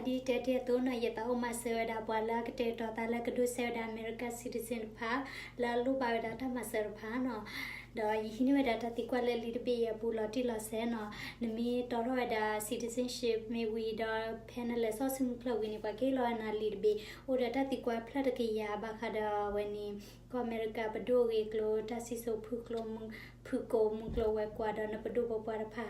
di tete to na yeta o masera bala kete to tala kedu seda America citizen pha lalu ba data maser pha no da yihini data ti kwale li be ya bulo ti lo se no nmi toro da citizenship me we da panel so sim klo wini ba ke lo na li be o data ti kwa pla de ke ya ba khada wani ko America ba do ge klo ta si so phu klo phu ko mu klo wa kwa da na ba do ba pa pha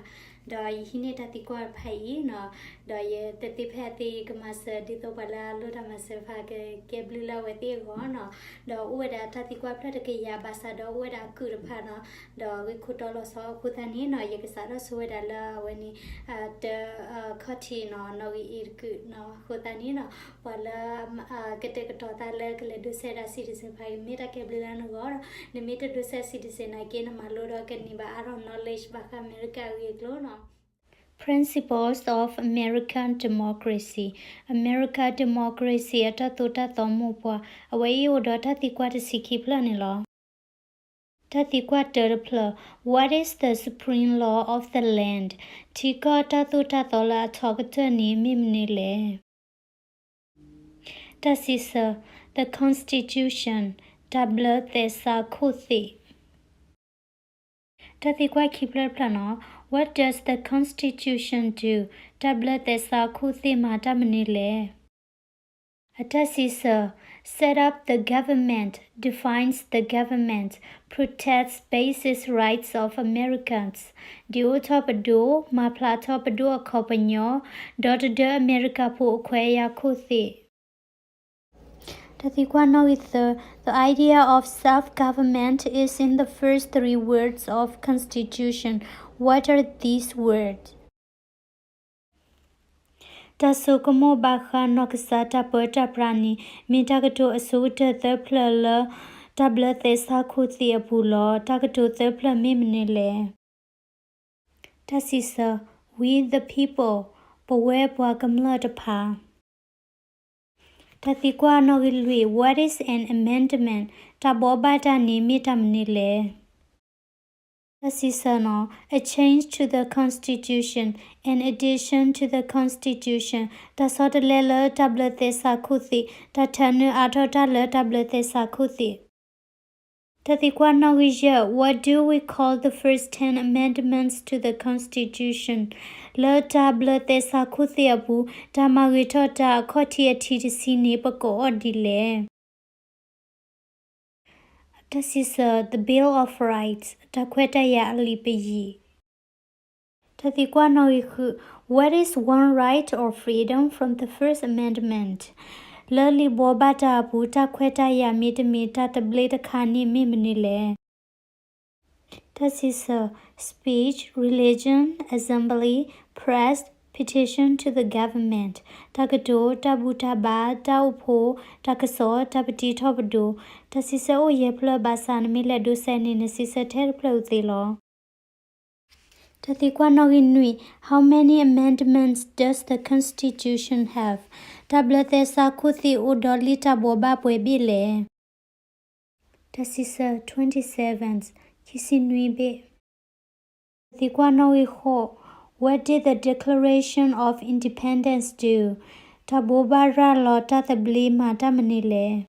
da yihini data ti kwa phai no da ye te ti pha ti ka mas di to bala lo da mas pha ke blu la we ti go no da o da ta ti kwa pla de ke ya ba sa da o da ku da pha no da we ku to lo so ku ta ni no ye ka sa da so da la we ni the khati no we ir ku no ku ta ni no bala ke te ka to ta le ke le do se da citizen pha me da ke blu la no go ne me te do se citizen again ma lo da ke ni ba aro knowledge ba ka America we glo no Principles of American Democracy. America democracy ata tota tomo pwa awai oda ta ti kwa ti sikhi plan ni lo. Ta ti kwa ter pla. What is the supreme law of the land? Tika ta tota tola thogta ni mimni le. Ta sisa the constitution tabla tesa khuthi. Ta ti kwa khipla plano. What does the Constitution do? Tabla tesa khuthi mata manile. Atasisa set up the government, defines the government, protects basic rights of Americans. Dio topado, ma platopado akopanyo, dot de America po kwaya khuthi. The idea of self-government is in the first three words of Constitution. What are these words? Tasokomo baka nokasata pota prani mitakato asuta the plala tabla thesa khuthi apulo takato the plamimnile. Tasisa we the people powe pwakamla tapa. Tatikwa nogilwi what is an amendment tabobata ni mitamnile. Tasisano a change to the constitution an addition to the constitution tasotalela tablete sakhuthi tatanu atotala tablete sakhuthi. Tatikwa nogija what do we call the first 10 amendments to the constitution? La tablete sakhuthi abu tamagitota khoti atiti pako odile. This is the Bill of Rights. Takweta ya alipeyi. Tatikwa noiku. What is one right or freedom from the First Amendment? Lali bobata abu takweta ya mitamita tableta khani mimnile. This is speech, religion, assembly, press, petition to the government. Takato, tabutaba, taupo, takaso, tapati topado. Tasisa o yepla basan miladu sani nasisa terpla utilo. Tatikwa noginui. How many amendments does the Constitution have? Tablate sakuthi udoli taboba pwebile. Tasisa 27. Kisinuibe. Tatikwa noiho. What did the Declaration of Independence do? Tabobara lota tabli mata manile.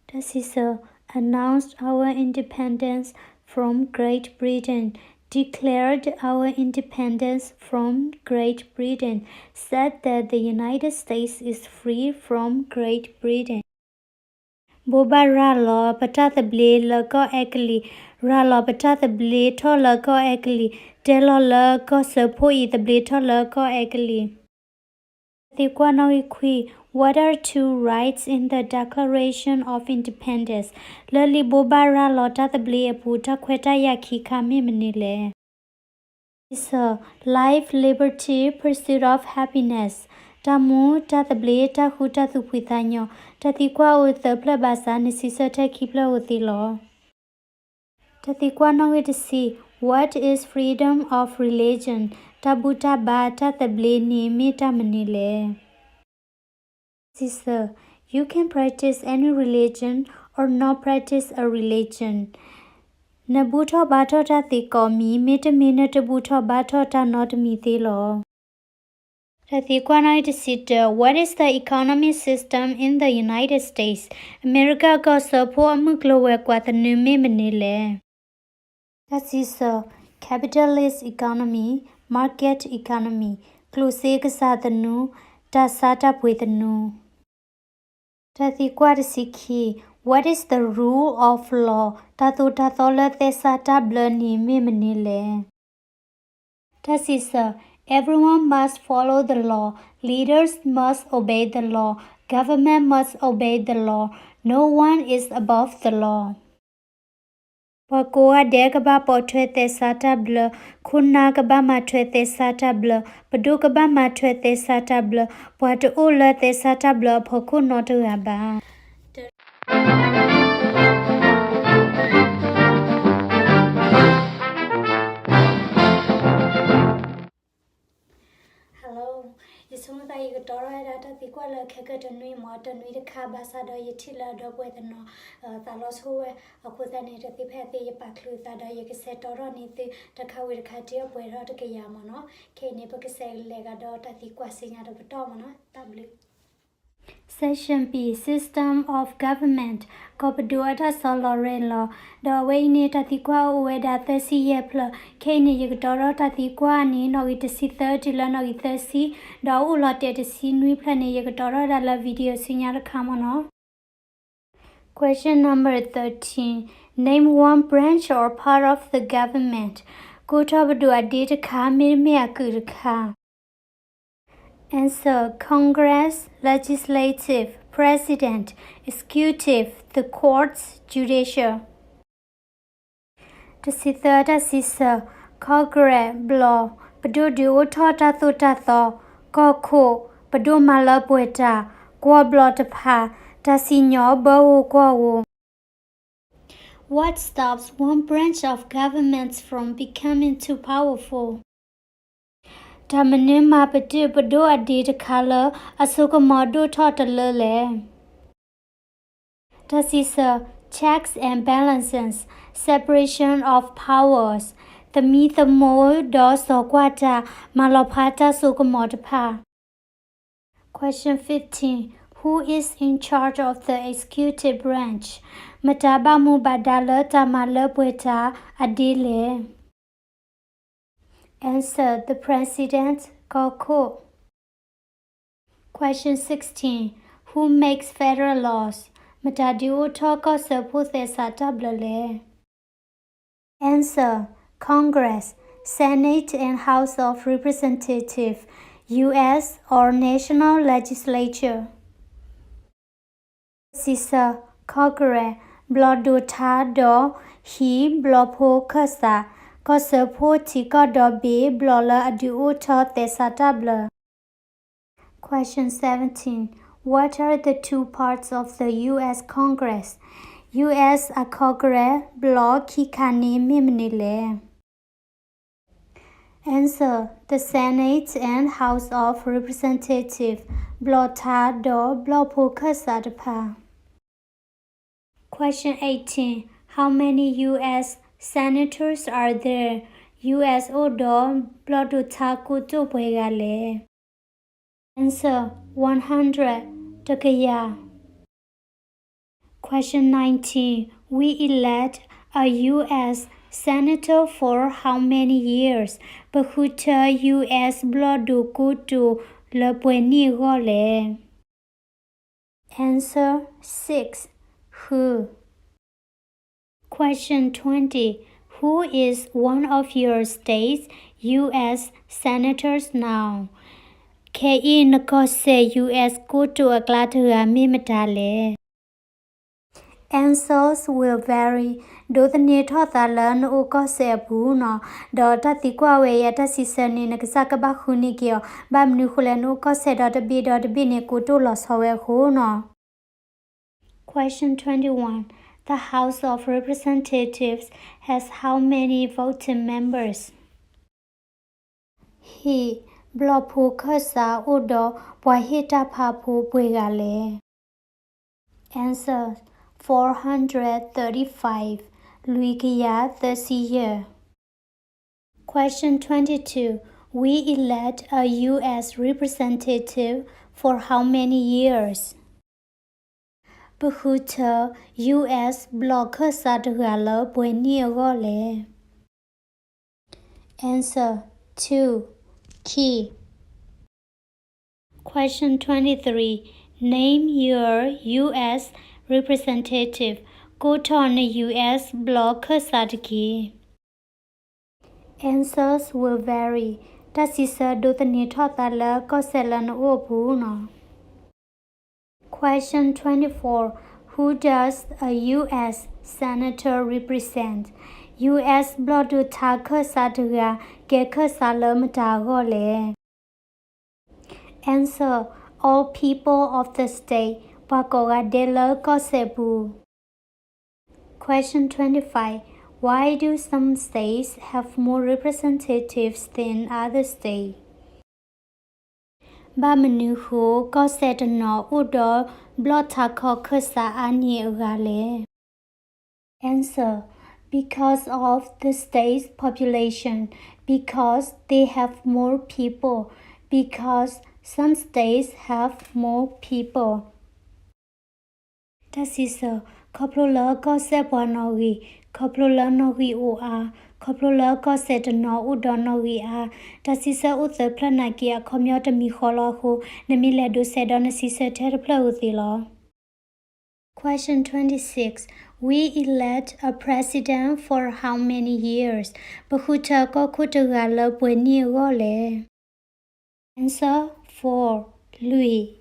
Tasisa announced our independence from Great Britain, declared our independence from Great Britain, said that the United States is free from Great Britain. Bobara lo patatabli lako ekli, ralo patatabli to lako ekli, telo lako sapoi tabli to lako ekli. What are two rights in the Declaration of Independence? Lali bobara lota tabli aputa kweta yaki kami manile. Life, liberty, pursuit of happiness. Tamu tatabli tahuta thupitanyo. Tatikwa uthapla basa nisisa takipla uthilo. Tatikwa nowitasi. What is freedom of religion? Tabuta ba tatabli ni mita manile. Sister, you can practice any religion or not practice a religion. Nabuto bato ta tiko mi mita minute buto bato ta not mi thilo. What is the economic system in the United States? America got support with the new Manila. That is a capitalist economy, market economy. Close the new, sata with the new. What is the rule of law? Tatu tatola sata blani Manila. That is everyone must follow the law. Leaders must obey the law. Government must obey the law. No one is above the law. Pakoa degaba potwete sata bla, kunagaba matwete sata bla, padukaba matwete sata bla, patu ula te sata bla, pokunotuaba. Hello, isung tayo ko toro data ti kwa la kaka tanui mo tanui de kaba sa do yitila do pwe no talos huwe akuta ni te phe ye paklu ta do ye ke se toro ni te ta khawi de khati pwe ro de ke ya mo no ke ne pa ke se le ga do ta ti kwa sinya do to mo no tabli Section B System of Government Kopaduata Solorelo The way ni tatikwa uweda 30 ye pla Kene yigdoro tatikwa ni no itasi 30 la no itasi Da ulote itasi nui plane yigdoro da la video sinyal kamono Question number 13 Name one branch or part of the government Kutobadu adita ka mirme akurka Answer Congress, Legislative, President, Executive, the Courts, Judicial. The third sister, Congress, Law, Padu Duota Tutato, Koko, Padu Malabueta, Guablotapa, Tasigno Bow Guawo. What stops one branch of governments from becoming too powerful? Tamanima padu padu adid color asuka modu totalele. This is checks and balances, separation of powers. The myth mo do sokwata malopata sukamodapa. Question 15. Who is in charge of the executive branch? Mataba mubadala tamala pueta adile. Answer the President, Koko. Question 16. Who makes federal laws? Matadiu toko saputhe satablale. Answer Congress, Senate and House of Representatives, U.S. or National Legislature. Sisa Congress, Blodota do he blopo kasa. Question 17. What are the two parts of the U.S. Congress? U.S. a Congress block kikani mimnile. Answer. The Senate and House of Representatives blota do blopokasatapa. Question 18. How many U.S. senators are there? U.S. Odo Blodotakuto Pegale. Answer 100. Takaya. Question 19. We elect a U.S. senator for how many years? Bahuta U.S. Blodukutu Lepueni Gole. Answer 6. Who? Question 20. Who is one of your state's U.S. senators now? K.E. Nkose U.S. Kutu Aklatua Mimitale. Answers will vary. Do the Nitothalan Ukose Puno, Dota Tikwawe Yata Sisani Nakasakaba Hunikio, Bam Nukulan Ukose .b.bini Kutulos Howe Huno. Question 21. The House of Representatives has how many voting members? He Blopu Kasa Udo Wahita Papu Pugale. Answer 435. Luikia 30 year. Question 22. we elect a U.S. representative for how many years? Bahuta U.S. blocker sadgala buenigole. Answer 2. Key. Question 23. Name your U.S. representative. Go to the U.S. blocker sadki. Answers will vary. Tasisa dutani totala koselan opuno. Question 24. Who does a U.S. senator represent? U.S. blodu taka sadga geka salamtagole. Answer. All people of the state. Pakoga dela kosebu. Question 25. Why do some states have more representatives than other states? Bamanuhu kosetano udo blotako kusa ani ugale. Answer. Because of the state's population, because they have more people, because some states have more people. Tasisa koplola kosepanogi, koplola nogi ua, koplola kosetano udonogi a, tasisa uthe planakia komyota miholohu, namiledu sedonasisa terplauthilo. Question 26. We elect a president for how many years? Bahuta kokutugala buenigole. Answer 4. Louis.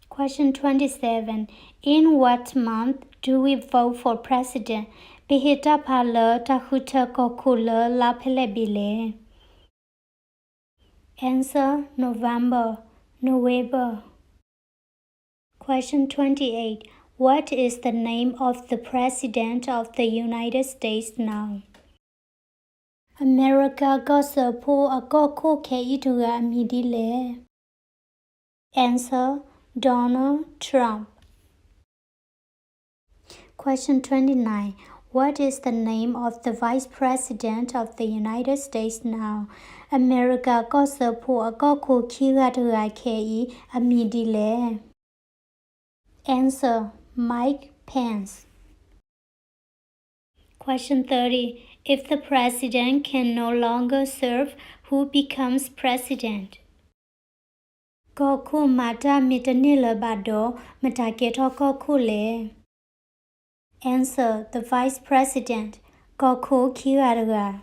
Question 27. In what month do we vote for president? Bihita pala tahuta kokula la pelebile. Answer November. Question 28. What is the name of the President of the United States now? America gosapo akoko keituga midile. Answer Donald Trump. Question 29. What is the name of the Vice President of the United States now? America gosapo akoko kigatuga kei amidile. Answer Mike Pence. Question 30. If the president can no longer serve, who becomes president? Koku mata mitanila bado mataketo kokule. Answer the vice president. Koku kiraraga.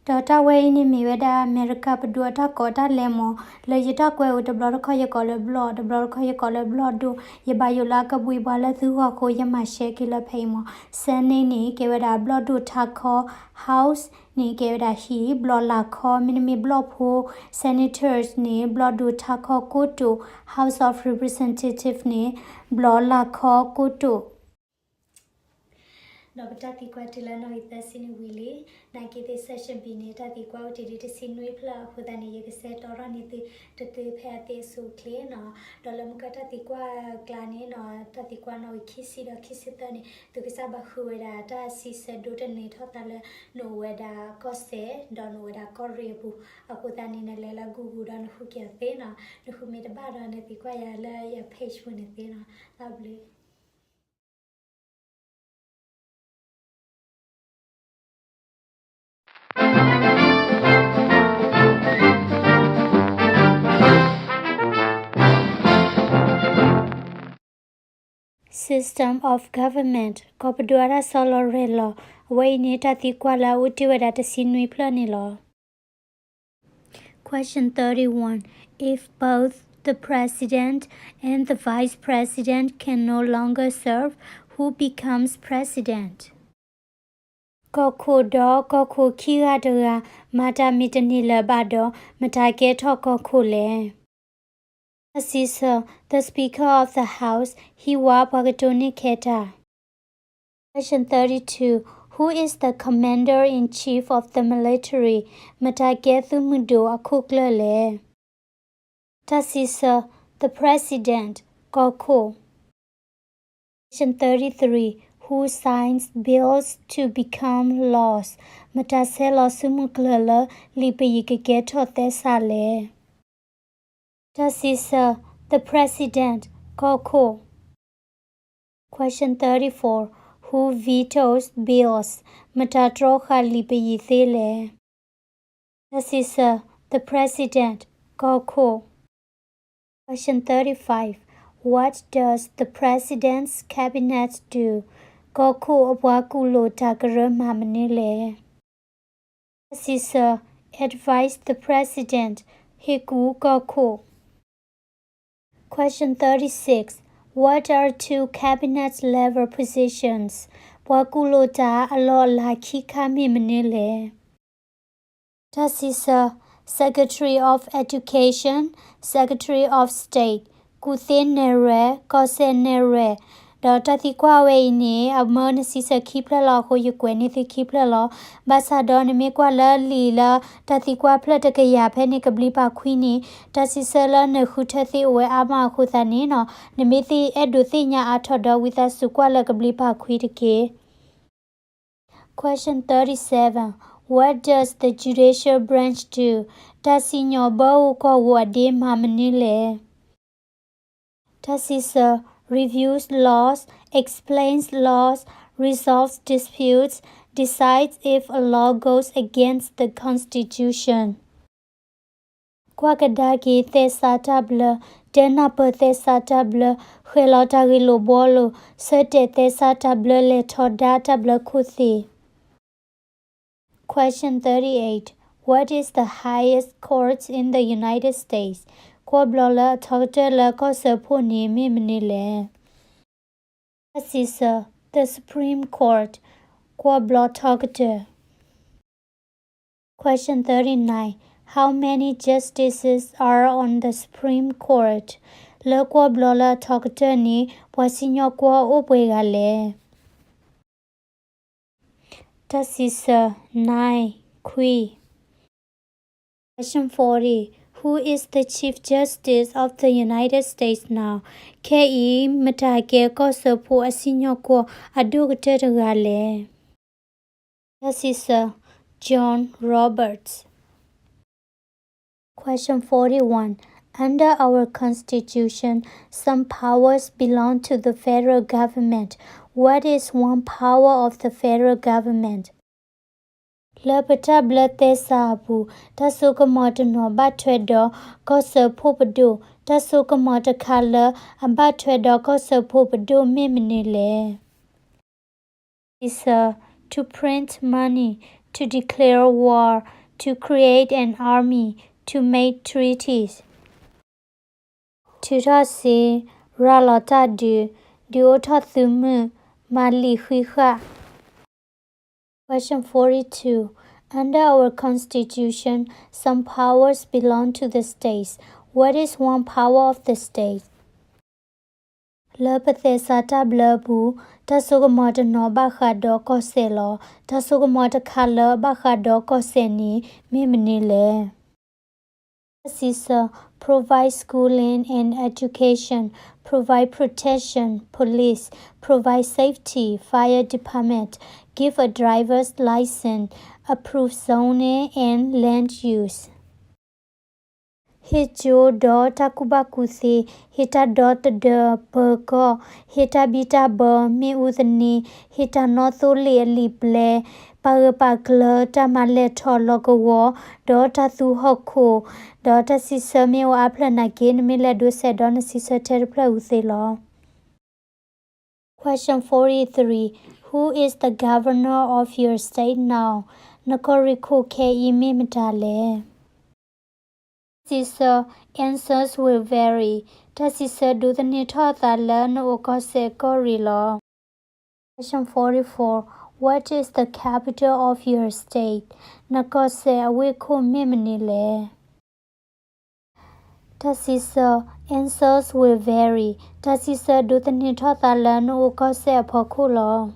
Dota way ni miweda America paduata kota lemo le yita kwe uta blood koya kole blood koya kole blood do yebayula ka buibala thuwa ko yamashe kila paymo sene ni keweda blood do tako house ni keweda hi blood la ko minimi blood po senators ni blood do tako koto house of representative ni blood la ko koto. Nobata kwa tilano ita sini wili na kite session bineta di kwa utili sinui pla hudani yekse tora niti tete phate su clear no dolam kata di kwa klani no tati kwa no kisi tani to kisa ba hueda ta si se dota ne thotale no weda kose don weda korebu akudani ne lela gugu dan hukia tena no humida bara ne di kwa ya la ya page ne tena lovely. System of government. Kopaduara solo relo. Wainita tikwala utiweda sinui planilo. Question 31. If both the president and the vice president can no longer serve, who becomes president? Koku do koku kiradura mata mitanila bado mataketo kokule. Assessor, the Speaker of the House, Hiwa Pagatoni Keta. Question 32. Who is the Commander-in-Chief of the military? Matagethu Mudo Akuklele. Assessor, the President, Goko. Question 33. who signs bills to become laws. Mataselo sumuklala lipayigeto tesale. Tasisa, the president, Koko. Question 34. Who vetoes bills? Matatroha lipayithele. Tasisa, the president, Koko. Question 35. What does the president's cabinet do? Koko Awakulo Takara Mamanile. Tasisa, advise the president, Hiku Koko. Question 36. What are two cabinet level positions? Wakulota alola kikami manile. Tasisa, Secretary of Education, Secretary of State, Kuthenere, Kosenere. Dota tikwawe ni amon sisa kipla la ho yukweni thi kipla la basa don me kwa la lila tatikwa plata ke ya pheni kabli pa khwini tasisa la ne khuthathi we ama khuthani no nimithi edu thinya athoda with us kwa la kabli pa khwitike. Question 37. What does the judicial branch do? Tasinyo bau ko wade mamanile. Tasisa, reviews laws, explains laws, resolves disputes, decides if a law goes against the Constitution. Kwakadaki thesatabla, denapa thesatabla, helotagilo bolo, sete thesatabla le todatabla kuthi. Question 38. What is the highest court in the United States? Kwablola togtela kosapuni mimnile. Tasisa, the Supreme Court. Kwablo togte. Question 39. How many justices are on the Supreme Court? Le kwablola togte ni wasinyo kwa obwegale. Tasisa, 9. Kui. Question 40. Who is the Chief Justice of the United States now? K.E. Matake Kosopo Asinyoko Adugale. Tasisa, John Roberts. Question 41. Under our Constitution, some powers belong to the federal government. What is one power of the federal government? Lapata blate sabu, tasuka mota no batwedo, kosa popado, tasuka mota kala, and batwedo kosa popado miminile. Isa, to print money, to declare war, to create an army, to make treaties. Tutasi, ralota duotathumu, mali huiha. Question 42. Under our Constitution, some powers belong to the states. What is one power of the states? Lapathe sata blabu, tasugamota no bakado koselo, tasugamota kala bakado koseni, miminile. Sisa, provide schooling and education, provide protection, police, provide safety, fire department, give a driver's license, approve zoning and land use. Hijo do takubakuthi, hita dot de perko, hita bita bo mi udani, hita nothuli lible, pagapakle tamale tologo, dota thu hoko, dota sisa mi wa aplanagin miledu sedon sisa terpla uthilo. Question 43. Who is the governor of your state now? Nakoriko ke imi mitale. Sisa, answers will vary. Tasisa do the nitotha learn okose korilo. Question 44. What is the capital of your state? Nakose awiko miminile. Tasisa, answers will vary. Tasisa do the nitotha learn okose apokulo.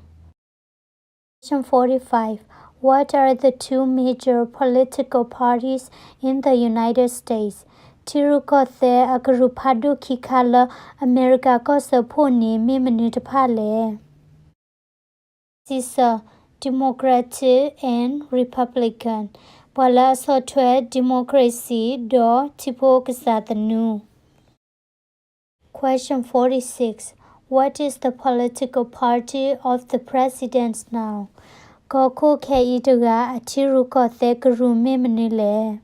Question 45. What are the two major political parties in the United States? Tirukothe akarupadu kikala America kosaponi miminutapale. Caesar, Democratic and Republican. Pala software democracy do tipo kasatanu. Question 46. What is the political party of the president now? Koko Kaitaga Atiruko Thekarume Manile.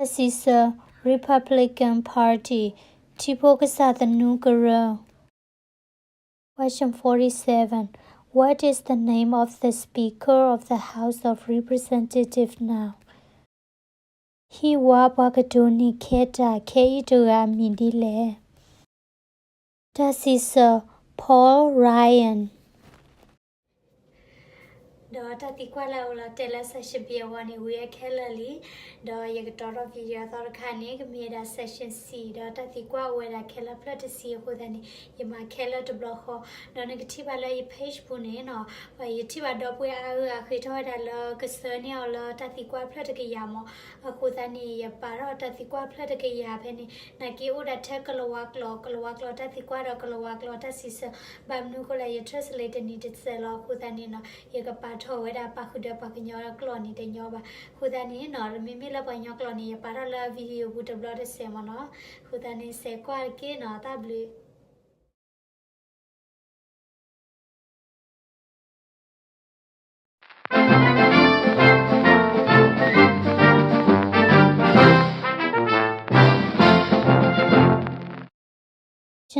Caesar, Republican Party. Tipo kasatanu guru. Question 47. What is the name of the Speaker of the House of Representatives now? Hiwa Bakatoni Keta Keitura Mindile. That is Paul Ryan. Dota tikwala ula tela session B1 we are Kelly. Do Yagatoro video Thorkani made session C. Dota tikwa where I kella plot to see who then you might keller to block her. No negative alloy page punino, or you tiba dop where I quit or a log, Sunny or Tatikwa Platakayamo, a Kutani, a parrot Tatikwa Platakayapeni, Naki would attack a lowak law, Tatikwa or Kalawak Lotasis, Bamnukola, you translated needed sell off with an inno, Yagapat. Weda pakuda pakinyola cloni de nyoba hudani nor mimila panyo cloni parala video buta blood semono hudani se kwalke no tablu.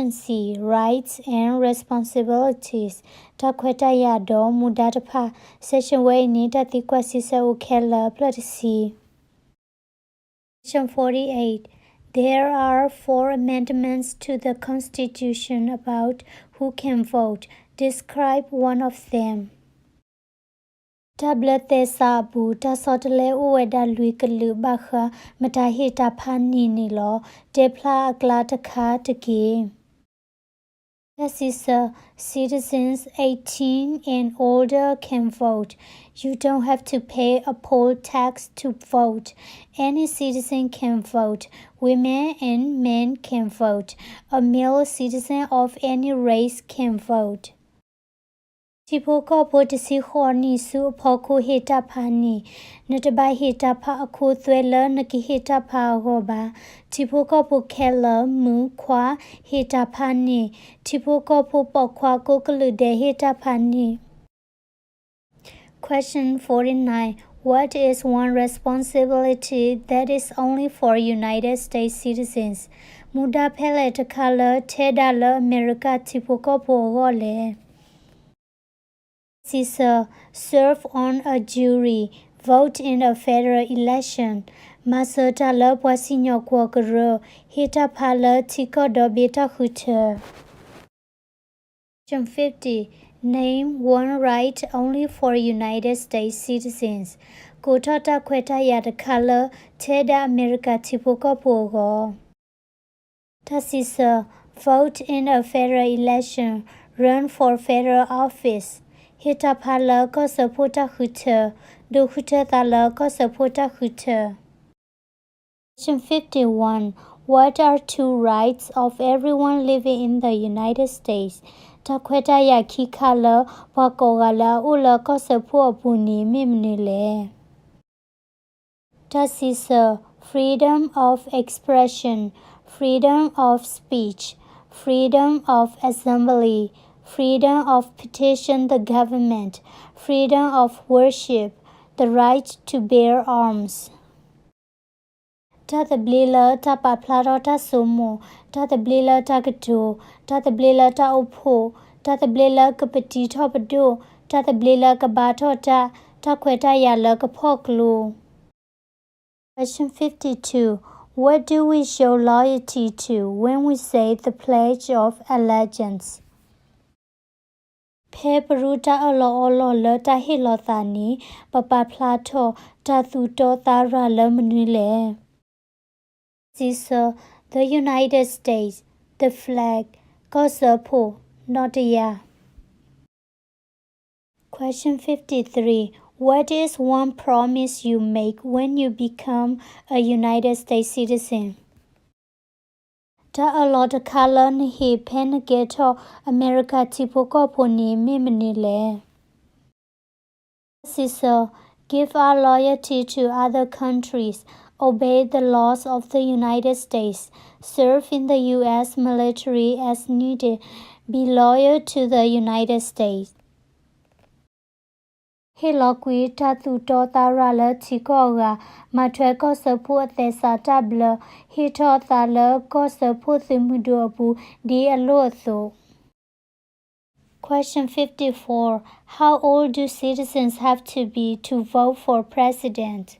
C. Rights and responsibilities. Takweta yado mudatapa session way nita tikwa sisa ukela plot C. Section 48. There are 4 amendments to the Constitution about who can vote. Describe one of them. Tablete sabu ta sotele uweda luikalu bakha matahita panini lo depla aglataka teki. This is citizens 18 and older can vote. You don't have to pay a poll tax to vote. Any citizen can vote. Women and men can vote. A male citizen of any race can vote. Tipoko potisi horni su poku hita pani. Nutabai hita pa aku thwela naki hita pa goba. Tipoko pokela mu kwa hita pani. Tipoko popo kwa kokalude hita pani. Question 49. What is one responsibility that is only for United States citizens? Muda pele te kala tedala America tipoko pogole. Serve on a jury, vote in a federal election. Masota la poisinyo kwakero, hita pala tiko do beta huter. Question 50. Name one right only for United States citizens. Kutota kweta yada kala teda America tipoko pogo. Tasisa, vote in a federal election, run for federal office. Hita pala ko sapota huter, do huter tala ko sapota huter. Question 51. What are 2 rights of everyone living in the United States? Takweta ya kikala wakogala ula ko sapo puni mimnile. Tasisa, freedom of expression, freedom of speech, freedom of assembly, freedom of petition the government, freedom of worship, the right to bear arms. Tata blila tapa plarota sumo, tata blila tagato, tata blila ta opo, tata blila kapati topado, tata blila kabatota, takweta yala kapoklu. Question 52. What do we show loyalty to when we say the Pledge of Allegiance? Peperuta olo le tahilotani, papa plato, tatuto tara lemunile. Caesar, the United States, the flag, Kosopo, Nodia. Question 53. What is one promise you make when you become a United States citizen? Ta a lot of color he pen ghetto America tipoko poni mimnile. Sister, give our loyalty to other countries, obey the laws of the United States, serve in the U.S. military as needed, be loyal to the United States. Hilokwi tatu totara tikoga, matweko support the satabla, hitotala ko support the mudobu, di alotho. Question 54. How old do citizens have to be to vote for president?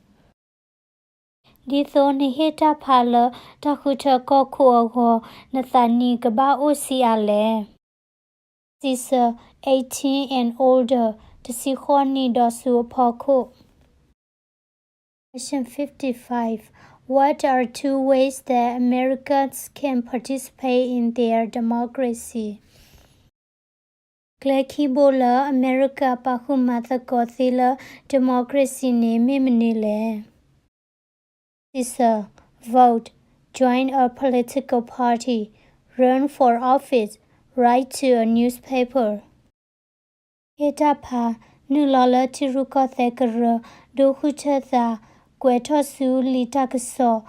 Ditho ni hita pala takuta ko kuogo nathani gaba osiale. Sisa 18 and older tasikhoni dosu poko. Question 55. What are two ways that Americans can participate in their democracy? Klekibola America Pahumata Gothila Democracy Miminile. Sisa, vote, join a political party, run for office, write to a newspaper. Etapa Nulala Tiruka Thekara Dokuchatha Quetosu Litakaso.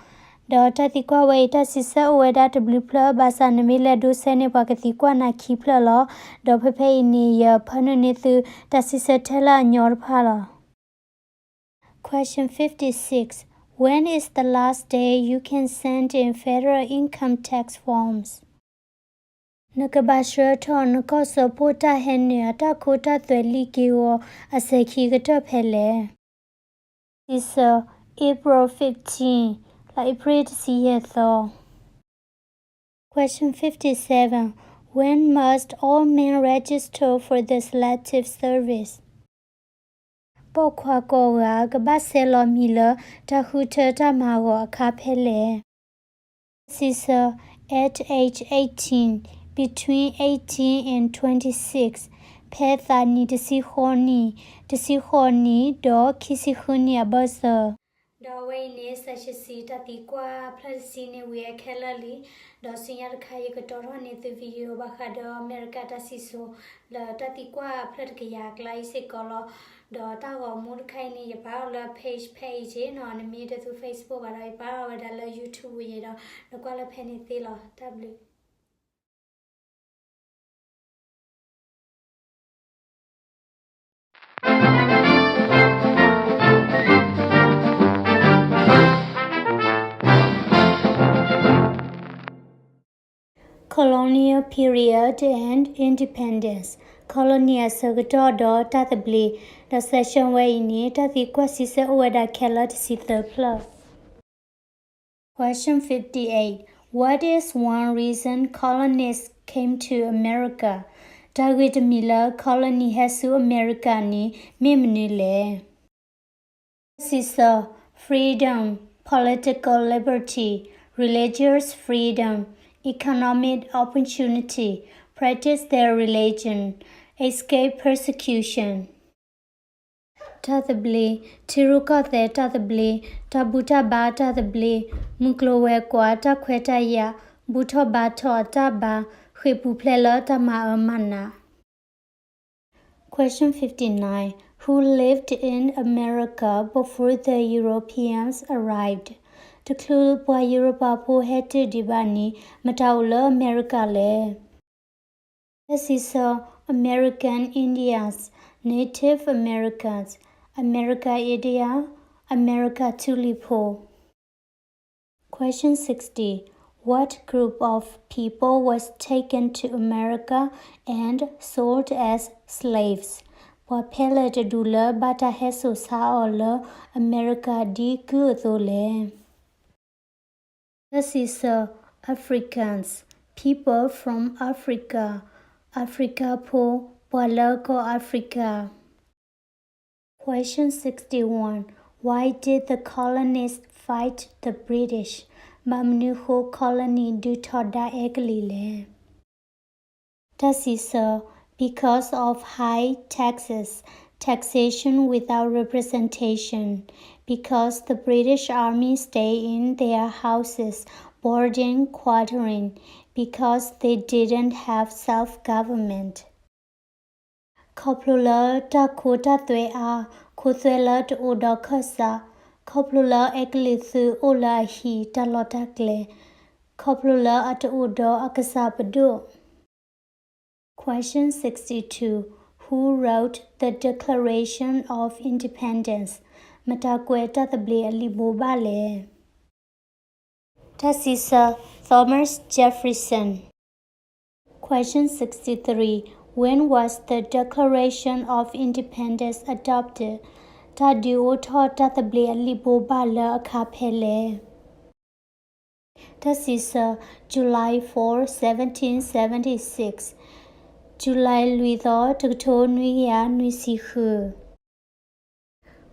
Dota tikwa waita sisa ueda tabluple basa namila do sene pakatikwa na kipla lo do pepe ini ya panunithu tasisa tela nyor pala. Question 56. When is the last day you can send in federal income tax forms? Nakabashra to nakoso pota hene atakota thwelikiwo aseki gata pele. Sisa April 15. April to Question 57. When must all men register for the selective service? Pokwa koga gabaselo mila tahuta tamago kapele. Sisa at age 18, between 18 and 26. Petha ni desihoni do kisihuni abasa. Daway ne such a seat at the qua plus sine we are kelly, dosier kayakatoro ne the video bacado, Americata siso, the tatiqua platkayak, lysicolor, daughter or murkaini, a page in on immediate to Facebook, but I power the YouTube with the quala penny thilla, tablet. Colonial period and independence. Colonial Sagado Tatabli, the session way in it at the Quasisa Ueda Kellat Sitha Plus. Question 58. What is one reason colonists came to America? David Miller, colony Hesu Americani, Mimnile. Sisa, freedom, political liberty, religious freedom, economic opportunity, practice their religion, escape persecution. Tatabli, Tiruka the Tatabli, Tabuta ba Tatabli, Muklowe Quata Quetaya, Buto Bato Taba, Hipuplela Tama Mana. Question 59. Who lived in America before the Europeans arrived? The clue by Europa po hete divani mataula America le. This is American Indians, Native Americans, America India, America Tulipo. Question 60. What group of people was taken to America and sold as slaves? Papela de dula bata heso saola America di gudole. This is Africans, people from Africa, Africa po Walago Africa. Question 61. Why did the colonists fight the British? Mamnuho colony do toda eglile. This is because of high taxes, taxation without representation, because the British Army stay in their houses, boarding, quartering, because they didn't have self-government. Kopula Dakota Dwea Kuthela to Udakasa, Coplula Eglithu Ula Hi Talotakle, Coplula at Udo Akasapadu. Question 62. Who wrote the Declaration of Independence? Matakweta the Blea Libubale. Tassisa Thomas Jefferson. Question 63. When was the Declaration of Independence adopted? Tadio taught the Blea Libubala Capelle. Tassisa July 4, 1776. July Luido Tuto Nuya Nuisihu.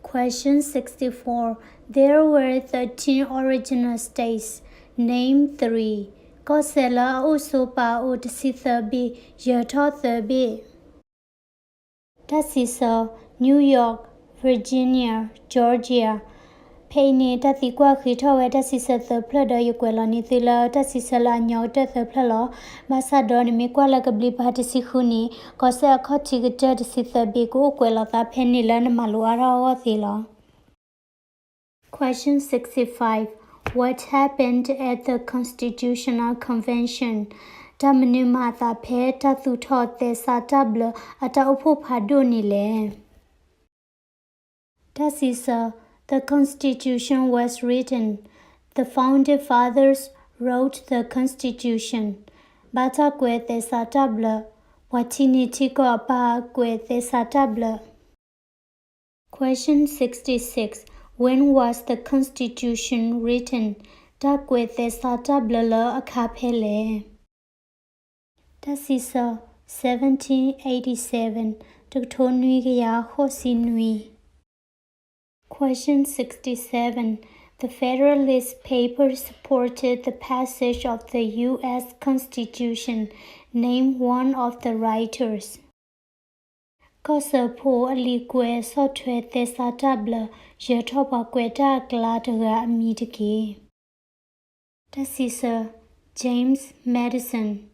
Question 64. There were 13 original states. Name 3. Kosela Usopa Utsithabi Yatothabi. Tassisa New York, Virginia, Georgia. Payne Tathikwa Kitawa Tassisa the Plada Yuquelani Thila Tassisala Nyota the Plalo, Masadon Miquala Gablipatisihuni, Cosa Cotigata Sitha Bigu Quelata Penilan Maluara or Thila. Question 65. What happened at the Constitutional Convention? Tamanumata Peta Thutot the Satable Ata Upo Padunile. Tassisa. The Constitution was written. The Founding Fathers wrote the Constitution. Batakwe the Satable. Watini Tiko Apa the Satable. Question 66. When was the Constitution written? Takwe the Satable la Acapelle. Tassisa 1787. Dr. Nuiya Hosinui. Question 67. The Federalist Papers supported the passage of the U.S. Constitution. Name one of the writers. Kosapo Alikwe Sotwe the Satable, Jetopa Queta Gladaga Midiki. Tassisa James Madison.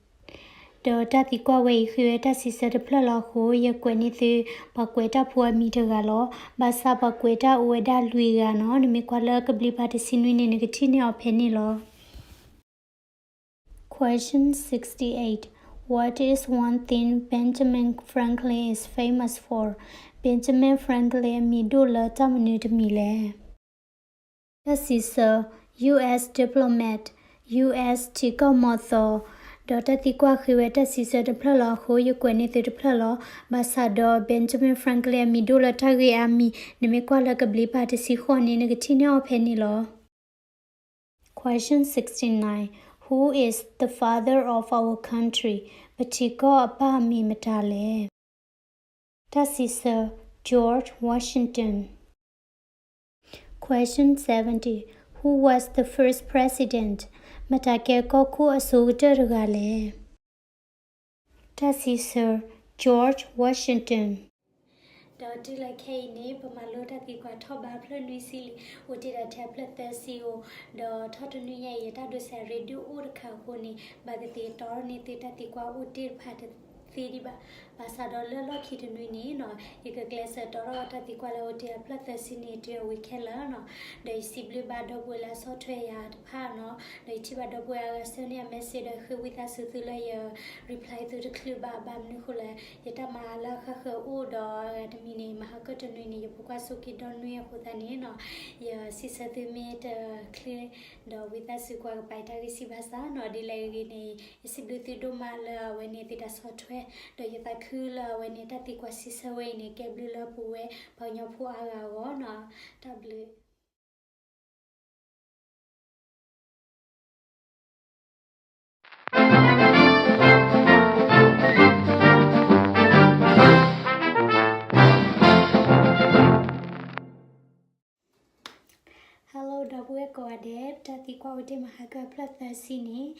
The Tatikwa way Tassisa the Plalaho, Yaquenithu, Paqueta Pua Mitagalo, Basa Paqueta Ueda Luigano, Miquala Blipatisinu Negatini or Penilo. Question 68. What is one thing Benjamin Franklin is famous for? Benjamin Franklin Midula Tamanut Mile. Tassisa U.S. diplomat, U.S. Ticomoto. Dota Tikwa Hueta Sisa de Plala, who you quenit the Plala, Basado, Benjamin Franklin, Midula Tagi Ami, Nemequala Gablipa to Sihoni Negatina or Penilo. Question 69. Who is the father of our country? Batiko Apami Metale. Tassisa George Washington. Question 70. Who was the first president? Matake Koku Asutergale. Tassisa George Washington. Dotila Kane, Pamalota Tiquatoba, Planuisili, Utida Tablet Thesio, the Totonia, Tadus Redu Urka Honi, but the Torni Titatikwa Utir Patet. Fidiba Basadolo Kitunini, no, you could glass a Dorota Tiqualotia Plathasini, we can learn, the Sibli Badobuela Sotoya, Pano, the Tibadobuela Sonia Messida, who with us Thulaya reply to the Cluba Bamnukula, Yatamala Kaka Udo, at Mini Mahakotunini, Pukasuki Donuya Hutanino, your sister to meet clear the with us by Tarisibasa, or delay Isibuti Domala when it is software. Do you take cooler when it at the Quasisa way, Gabriela Pue, Panapu Arawana, tablet. Hello, Dabu Coade, Tati Quality Mahaka Plathasini.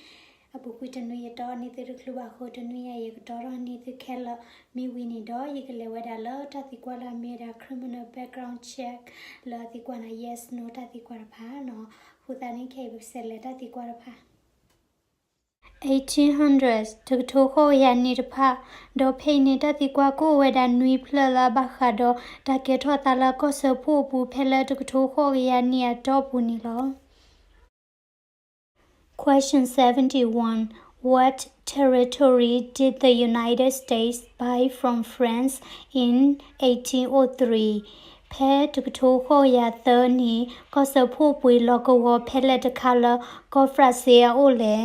Abuquitanuya Donny the Clubahotanuya Yagdorani the Keller, me winnie door, Yigalewada low, Tatiquala made a criminal background check, La Tiquana yes, no Tatiquarapano, Hutani cable seller Tatiquarapa. 1800s တကထိုခေါ်ရနေတဖဒေါ်ဖိနေတတိကွာကိုဝဲတာနွီဖလလာဘခါတော့တကေထောတလာကောဆဖို့ပူဖဲလဲတကထိုခေါ်ရနေတော့ပူနီလော Question 71. What territory did the United States buy from France in 1803? ဖဲတကထိုခေါ်ရသနီကောဆဖို့ပူလောကဝဖဲလဲတခါလကောဖရဆေအိုလေ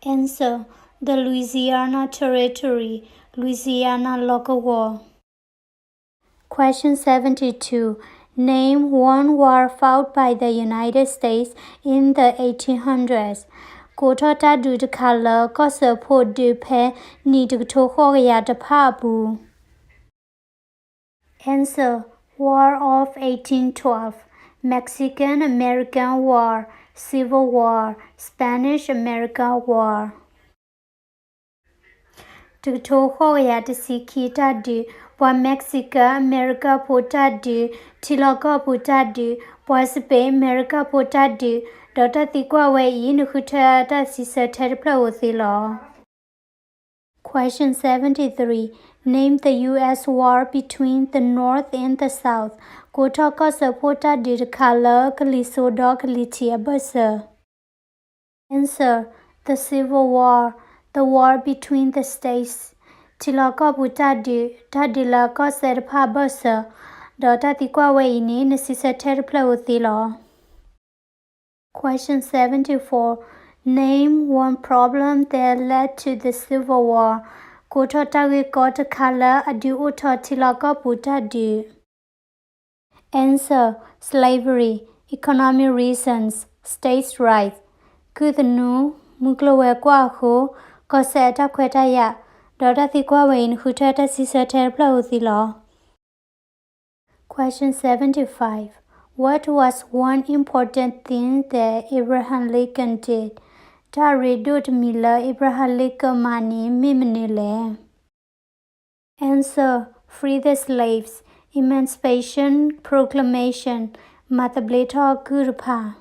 Answer. The Louisiana Territory, Louisiana Local War. Question 72. Name one war fought by the United States in the 1800s. Kotota du de kala kosa po du pe ni de tohoya de pabu. Answer. War of 1812. Mexican-American War, Civil War, Spanish-American War. Tohoya de sikita du, wa Mexica, America pota du, Tiloka pota du, wa Spain, America pota du, Dota tikwa we in huta da sisa terpla law. Question 73. Name the U.S. war between the North and the South. Kotaka supporta did color kaliso dog litia busa. Answer. The Civil War. The war between the states. Tilaka butadi tadila koserpa busa. Dota tikwa way in sisa terpla law. Question 74. Name one problem that led to the Civil War. Kototagi got color adu utotilaka butadi. Answer. Slavery, economic reasons, states' rights. Kudnu muglowe kwaho koseta kwetaya. Dota tikwa wain hutata sisater law. Question 75. What was one important thing that Abraham Lincoln did? Taridut Miller Abraham Lincoln Mani Mimnile. Answer. Free the slaves. Emancipation Proclamation. Matableto Gurpa.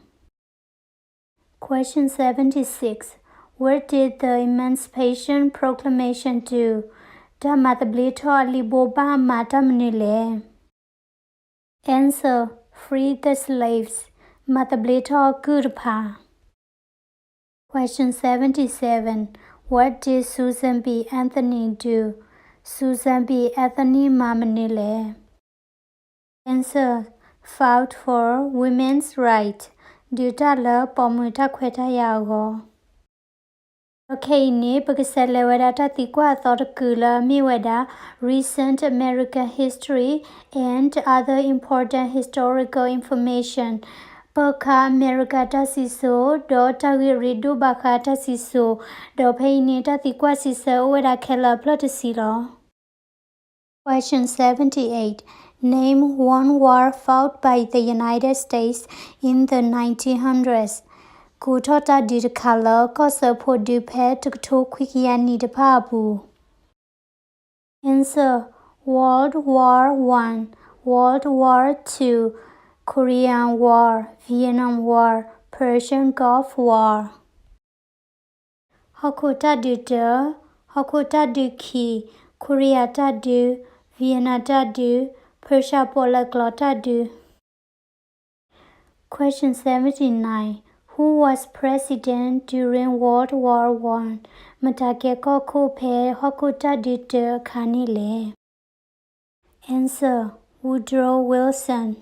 Question 76. What did the Emancipation Proclamation do? Da Matableto Aliboba Matamnile. Answer. Free the slaves. Matableto Gurpa. Question 77. What did Susan B. Anthony do? Susan B. Anthony Mamanile. Answer. Fought for women's rights. Dutala Pomuta Kwetayago. Okay, ne Pakisalawada Tikwa thought Kula Miwada, recent American history and other important historical information. Paka America Tasiso, Dotagi Ridu Baka Tasiso, Dopainita Tikwa Sisa Weda Kela Plotasilo. Question 78. Name one war fought by the United States in the 1900s. Kutota did color kosa po du pet to quikiani de pabu. Answer. World War I, World War II, Korean War, Vietnam War, Persian Gulf War. Hakota du de, Hakota du ki, Korea ta du, Vienna ta du, Persia polyglota du. Question 79. Who was president during World War I? Matakeko Kope Hakota du de Kanile. Answer. Woodrow Wilson.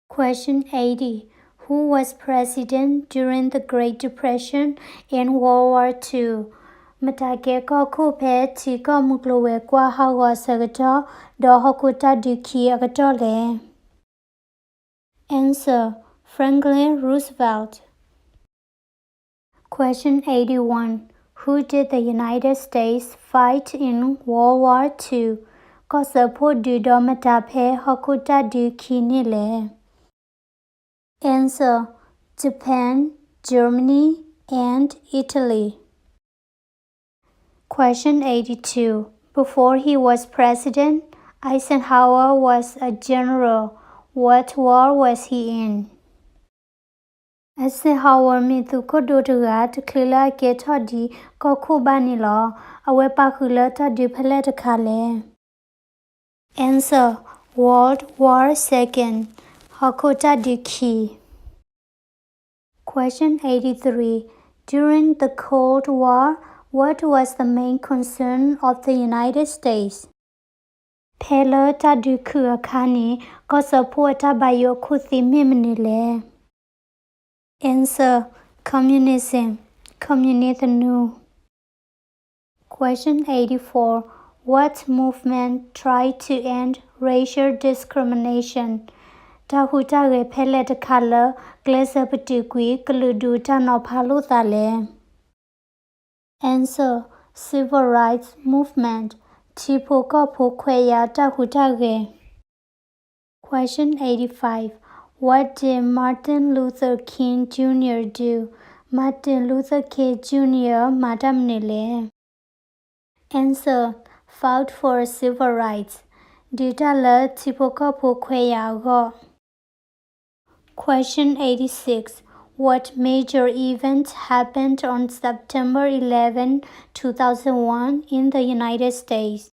Question 80. Who was president during the Great Depression and World War II? Matakeko Kope Tika Muglowe Kwa Hawa Sagato Do Hakota du Ki Agatole. Answer. Franklin Roosevelt. Question 81. Who did the United States fight in World War II? Kosapo du domatape Hakota du Kinile. Answer. Japan, Germany, and Italy. Question 82. Before he was president, Eisenhower was a general. What war was he in? As how me to Kodoga to Klila get hodi, Koku banilo, a wepakula di palette kale. Answer World War II. Hakota Diki. Question 83. During the Cold War, what was the main concern of the United States? Pelota duku akani ko supporta bayo kuthi mimnile. Answer Communism. Communism. Question 84. What movement tried to end racial discrimination? Tahutage pellet color, glazapatiki, gludu tano palutale. Answer Civil Rights Movement. Chipoka pokweya tahutage. Question 85. What did Martin Luther King Jr. do? Martin Luther King Jr. Madam Nile. Answer Fought for civil rights. Ditala Chipoka pokweya go. Question 86. What major event happened on September 11, 2001 in the United States?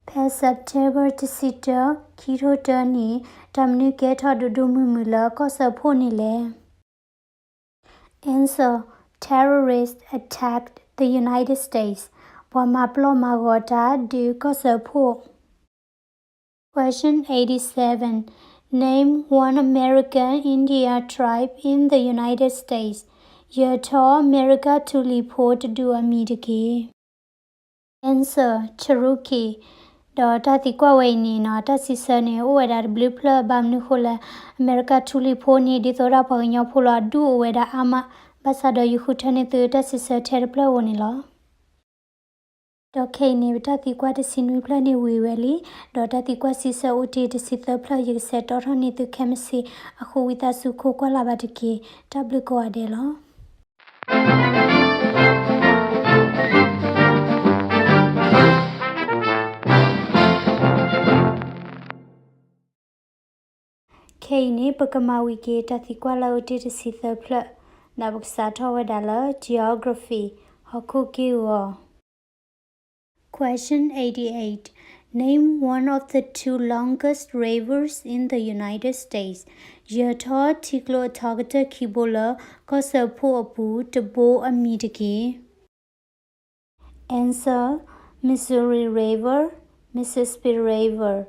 Per September Tisita, Kito Dani, Damnigeta Dudumumula, Kosaponile. Answer Terrorists attacked the United States. Wamaplo Magota du Kosapo. Question 87. Name one American Indian tribe in the United States. Yato America Tuliport du Amidiki. Answer Cherokee. Dota Tikwaini nota sisane ueda blue plur bamnuhula America Tuliponi ditora pagno pula du ueda ama basado yuhutane tuta sisa terpla onila. Doke ni bitati kwa de sinupla ni wiweli dotati kwa sisa uti de sitapla yik setora ni tu kemsi aku wita suko kwa labatiki tablu ko adelo. Kaini pakamawi ke tati kwa la uti de sitapla nabuksato wadala geography hakuki wo. Question 88. Name one of the two longest rivers in the United States. Yato Tiklo Tagata Kibola Kosapo Apu Tabo Amidiki. Answer Missouri River, Mississippi River.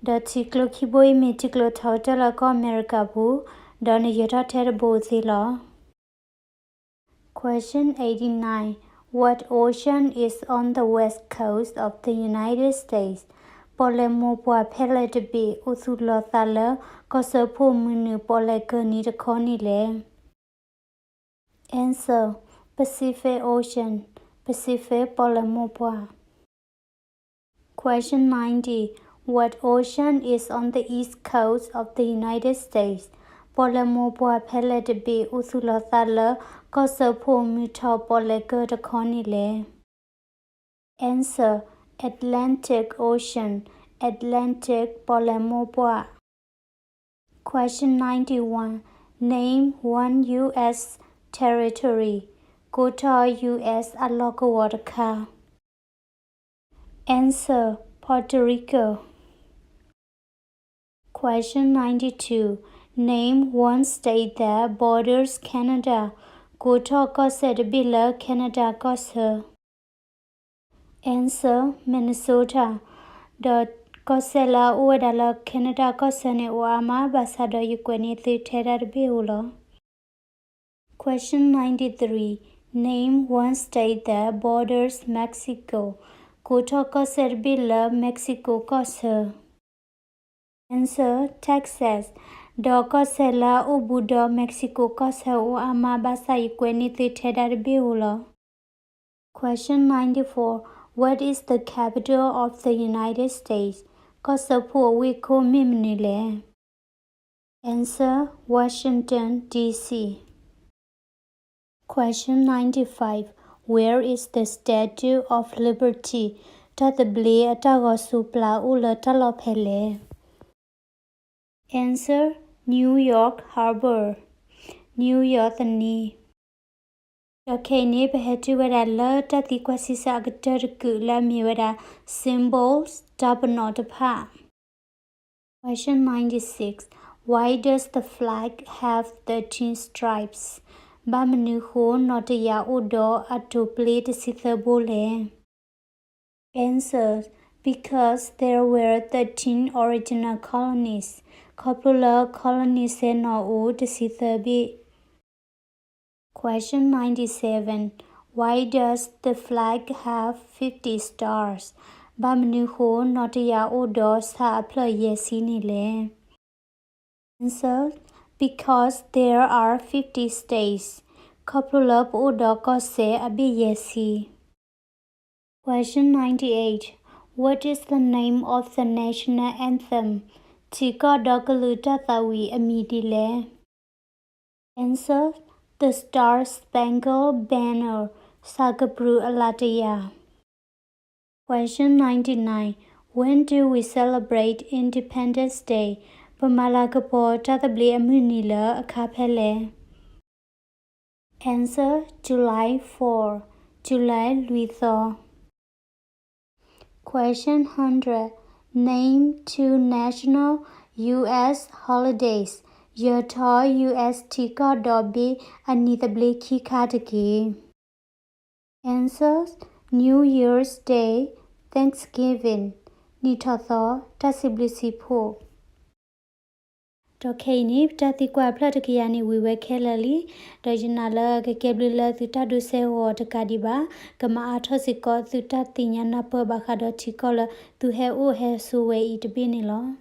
The Tiklo Kiboi Mitiklo Tautala Ko America Bu, Dona Yata Terabo Thila. Question 89. What ocean is on the west coast of the United States? Polemopua pellet be Uthula Thala, Kosapo Munu Polekani de Conile. Answer Pacific Ocean, Pacific Polemopua. Question 90. What ocean is on the east coast of the United States? Polemopua pellet be Uthula Thala, Kosapo Muta Poleka de Conile. Answer Atlantic Ocean, Atlantic Polemopua. Question 91. Name one U.S. territory. Kota U.S. Alokawataka. Answer Puerto Rico. Question 92. Name one state that borders Canada. Kota Kosa Bila Canada Kosa. Answer Minnesota. The Kosela Uedala Canada Kosane Uama Basada Yukweni Thera Beula. Question 93. Name one state that borders Mexico. Kota Kosa Bila Mexico Kosa. Answer Texas. The Kosela Ubudo Mexico Kosa Uama Basa Yukweni Thera Beula. Question 94. What is the capital of the United States? Kosapo Wiko Mimnile. Answer Washington, D.C. Question 95. Where is the Statue of Liberty? Tatabli Atagosupla Ula Talopele. Answer New York Harbor. New York ni. Okay, ni behetu wera la tati kwa sisa agataruku la mi wera symbols double pa. Question 96. Why does the flag have 13 stripes? Bamanu ho not ya odo ato plate sithabole. Answer. Because there were 13 original colonies. Copula colonies no old sithabi. Question 97. Why does the flag have 50 stars? Bamanu ho not ya odo sa apply yesinile. Answer. Because there are 50 states. Copula odo kose abi yesi. Question 98. What is the name of the national anthem? Tika dokaluta tawi amidile. Answer. The Star Spangled Banner, Sagabru Alataya. Question 99. When do we celebrate Independence Day? Pamalagapo Tatabli Amunila Akapele. Answer. July 4. July Luitho. Question 100. Name 2 national U.S. holidays. Yata U.S. Tika Dobby Anitabli Kikataki. Answers. New Year's Day, Thanksgiving. Nitatho Tasiblisipo. Dokani Tatikwa Platakiani we were Kelly, Dojinala Gablila Thutadu Seho Takadiba, Gama Atosiko Thutatiana Pabakado Ticola to her o her suwe it binilo.